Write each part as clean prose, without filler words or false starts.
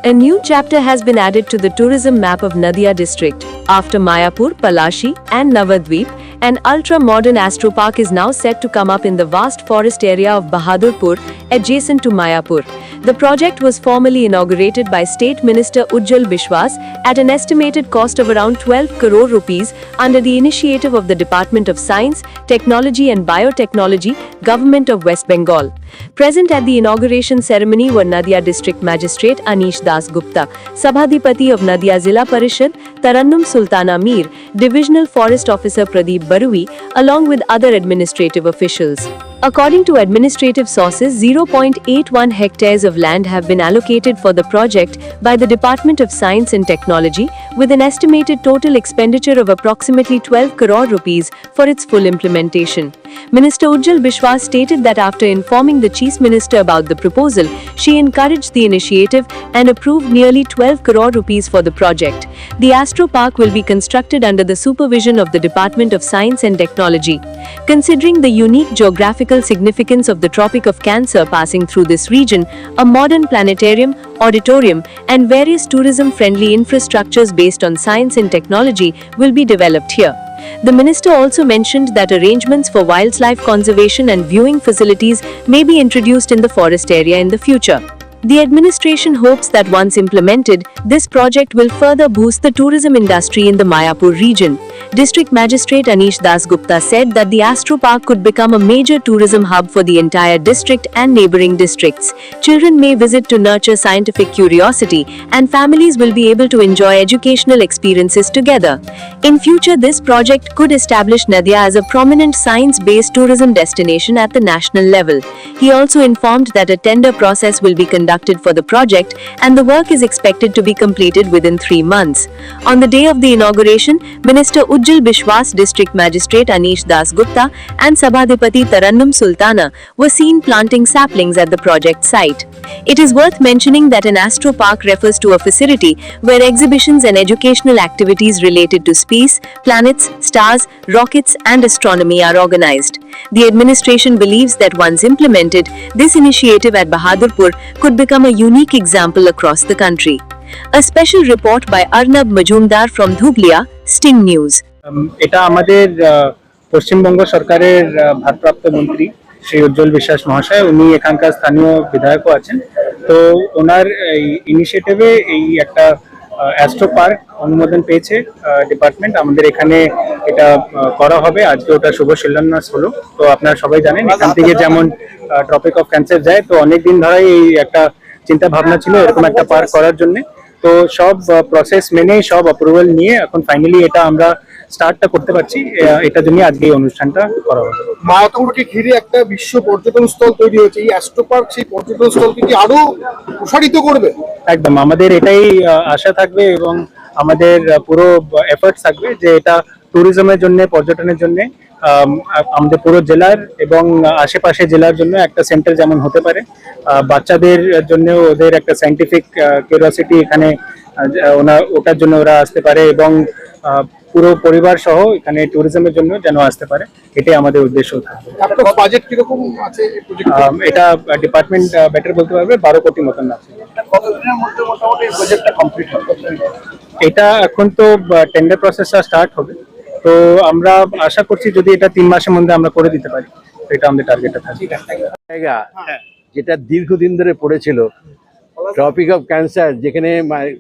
A new chapter has been added to the tourism map of Nadia district. After Mayapur, Palashi, and Navadvip, an ultra-modern astropark is now set to come up in the vast forest area of Bahadurpur, adjacent to Mayapur. The project was formally inaugurated by State Minister Ujjwal Bishwas at an estimated cost of around 12 crore rupees under the initiative of the Department of Science, Technology and Biotechnology, Government of West Bengal. Present at the inauguration ceremony were Nadia District Magistrate Anish Das Gupta, Sabhadipati of Nadia Zilla Parishad, Tarannum Sultana Mir, Divisional Forest Officer Pradeep Barui, along with other administrative officials. According to administrative sources, 0.81 hectares of land have been allocated for the project by the Department of Science and Technology, with an estimated total expenditure of approximately 12 crore rupees for its full implementation. Minister Ujjwal Bishwas stated that after informing the Chief Minister about the proposal, she encouraged the initiative and approved nearly 12 crore rupees for the project. The Astro Park will be constructed under the supervision of the Department of Science and Technology. Considering the unique geographical significance of the Tropic of Cancer passing through this region, a modern planetarium, auditorium, and various tourism-friendly infrastructures based on science and technology will be developed here. The minister also mentioned that arrangements for wildlife conservation and viewing facilities may be introduced in the forest area in the future. The administration hopes that once implemented, this project will further boost the tourism industry in the Mayapur region. District Magistrate Anish Das Gupta said that the Astro Park could become a major tourism hub for the entire district and neighboring districts. Children may visit to nurture scientific curiosity, and families will be able to enjoy educational experiences together. In future, this project could establish Nadia as a prominent science-based tourism destination at the national level. He also informed that a tender process will be conducted for the project, and the work is expected to be completed within 3 months. On the day of the inauguration, Minister Ujjwal Bishwas, District Magistrate Anish Das Gupta, and Sabhadipati Tarannum Sultana were seen planting saplings at the project site. It is worth mentioning that an Astro Park refers to a facility where exhibitions and educational activities related to space, planets, stars, rockets, and astronomy are organized. The administration believes that once implemented, this initiative at Bahadurpur could become a unique example across the country. A special report by Arnab Majumdar from Dhublia, Sting News. এটা আমাদের পশ্চিমবঙ্গ সরকারের ভারপ্রাপ্ত মন্ত্রী শ্রী উজ্জ্বল বিশ্বাস মহাশয়, উনি এখানকার স্থানীয় বিধায়কও আছেন। তো ওনার এই ইনিশিয়েটিভে এই একটা অ্যাস্ট্রো পার্ক অনুমোদন পেয়েছে ডিপার্টমেন্ট। আমাদের এখানে এটা করা হবে, আজকে ওটা শুভ শিলান্যাস হলো। তো আপনারা সবাই জানেন এখান থেকে যেমন ট্রপিক অফ ক্যান্সার যায়, তো অনেকদিন ধরেই এই একটা চিন্তা ভাবনা ছিল এরকম একটা পার্ক করার জন্য। তো সব প্রসেস মেনে সব অ্যাপ্রুভাল নিয়ে এখন ফাইনালি এটা আমরা স্টার্টটা করতে পারছি। এটার জন্য আজকে এই অনুষ্ঠানটা করা হবে। মায়াপুরকে ঘিরে একটা বিশ্ব পর্যটন স্থল তৈরি হয়েছে, এই অ্যাস্ট্রো পার্ক সেই পর্যটন স্থলকে কি আরো প্রসারিত করবে? একদম, আমাদের এটাই আশা থাকবে এবং আমাদের পুরো এফর্টস থাকবে যে এটা ট্যুরিজমের জন্য, পর্যটনের জন্য আমাদের পুরো জেলার এবং আশেপাশে জেলার জন্য একটা সেন্টার যেমন হতে পারে। বাচ্চাদের জন্য ওদের একটা সায়েন্টিফিক কিউরিওসিটি এখানে ওটার জন্য ওরা আসতে পারে এবং পুরো পরিবার সহ এখানে ট্যুরিজমের জন্য যেন আসতে পারে, এটাই আমাদের উদ্দেশ্য থাকবে। আপনার বাজেট কিরকম আছে? এটা ডিপার্টমেন্ট বেটার বলতে পারবে, 12 কোটি মতন আছে। কতদিনের মধ্যে মোটামুটি প্রজেক্টটা কমপ্লিট হবে? এটা এখন তো টেন্ডার প্রসেসটা স্টার্ট হবে, তো আমরা আশা করছি যদি এটা 3 মাসের মধ্যে আমরা করে দিতে পারি, এটা আমাদের টার্গেটটা থাকবে। জায়গা যেটা দীর্ঘদিন ধরে পড়েছিল, ট্রপিক অফ ক্যান্সার, যেখানে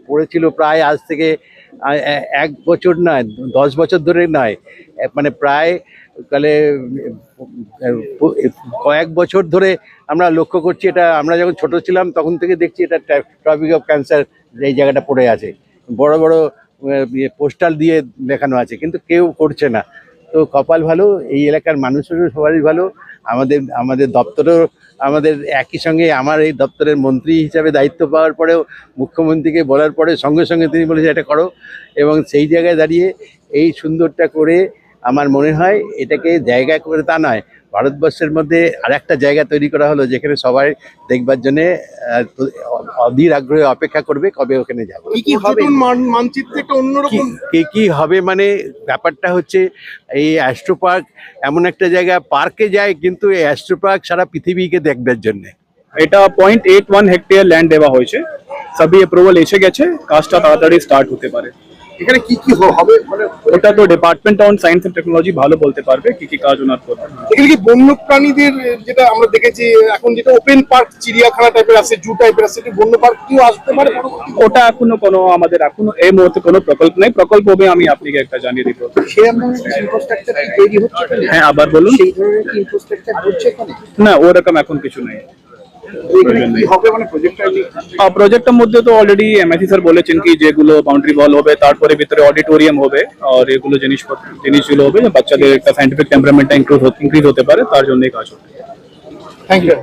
পড়েছিল প্রায় আজ থেকে 1 বছর নয়, 10 বছর ধরে নয়, মানে প্রায় তাহলে কয়েক বছর ধরে আমরা লক্ষ্য করছি। এটা আমরা যখন ছোট ছিলাম তখন থেকে দেখছি এটা ট্রপিক অফ ক্যান্সার এই জায়গাটা পড়ে আছে, বড় বড় পোস্টাল দিয়ে দেখানো আছে, কিন্তু কেউ করছে না। তো কপাল ভালো, এই এলাকার মানুষেরও সবারই ভালো, আমাদের দপ্তরেও আমাদের একই সঙ্গে আমার এই দপ্তরের মন্ত্রী হিসাবে দায়িত্ব পাওয়ার পরেও মুখ্যমন্ত্রীকে বলার পরে সঙ্গে সঙ্গে তিনি বলেছেন এটা করো, এবং সেই জায়গায় দাঁড়িয়ে এই সুন্দরটা করে আমার মনে হয় এটাকে জায়গা করে তা নয়, ভারতবর্ষের মধ্যে আরেকটা জায়গা তৈরি করা হলো যেখানে সবাই দেখবার জন্য অধীর আগ্রহে অপেক্ষা করবে কবে ওখানে যাবো। কি হবে মানচিত্রে একটা অন্যরকম কি হবে, মানে ব্যাপারটা হচ্ছে এই অ্যাস্ট্রো পার্ক এমন একটা জায়গা, পার্কে যায় কিন্তু এই অ্যাস্ট্রো পার্ক সারা পৃথিবীকে দেখবার জন্য। এটা 0.81 হেক্টর ল্যান্ড দেওয়া হয়েছে। সবই অ্যাপ্রুভাল এসে গেছে, কাজটা তাড়াতাড়ি স্টার্ট হতে পারে। এখানে কি কি হবে মানে ওটা তো department on science and technology ভালো বলতে পারবে কি কি কাজ ওনার করবে। এখানে কি বন্য প্রাণীদের যেটা আমরা দেখেছি এখন যেটা ওপেন পার্ক চিড়িয়াখানা টাইপের আছে, জু টাইপের আছে, বন্য পার্ক কিও আসতে পারে পরবর্তীতে? ওটা এখনো কোনো আমাদের এখনো এই মুহূর্তে কোনো প্রকল্প নেই, প্রকল্প হবে আমি আপনাকে একটা জানিয়ে দিব। সেই ধরনের ইনফ্রাস্ট্রাকচার তৈরি হচ্ছে এখানে? হ্যাঁ আবার বলুন। সেই ধরনের কি ইনফ্রাস্ট্রাকচার হচ্ছে এখানে? না ওরকম এখন কিছু নেই। এখানে কি হবে মানে প্রজেক্টটা প্রজেক্টের মধ্যে তো অলরেডি এমআইসি স্যার বলেছেন কি যেগুলো বাউন্ডারি ওয়াল হবে, তারপরে ভিতরে অডিটোরিয়াম হবে, আর এগুলো জিনিসগুলো হবে যে বাচ্চাদের একটা সাইন্টিফিক টেম্পারামেন্টটা ইনক্রিজ হতে পারে, তার জন্যই কাজ হবে। Thank you.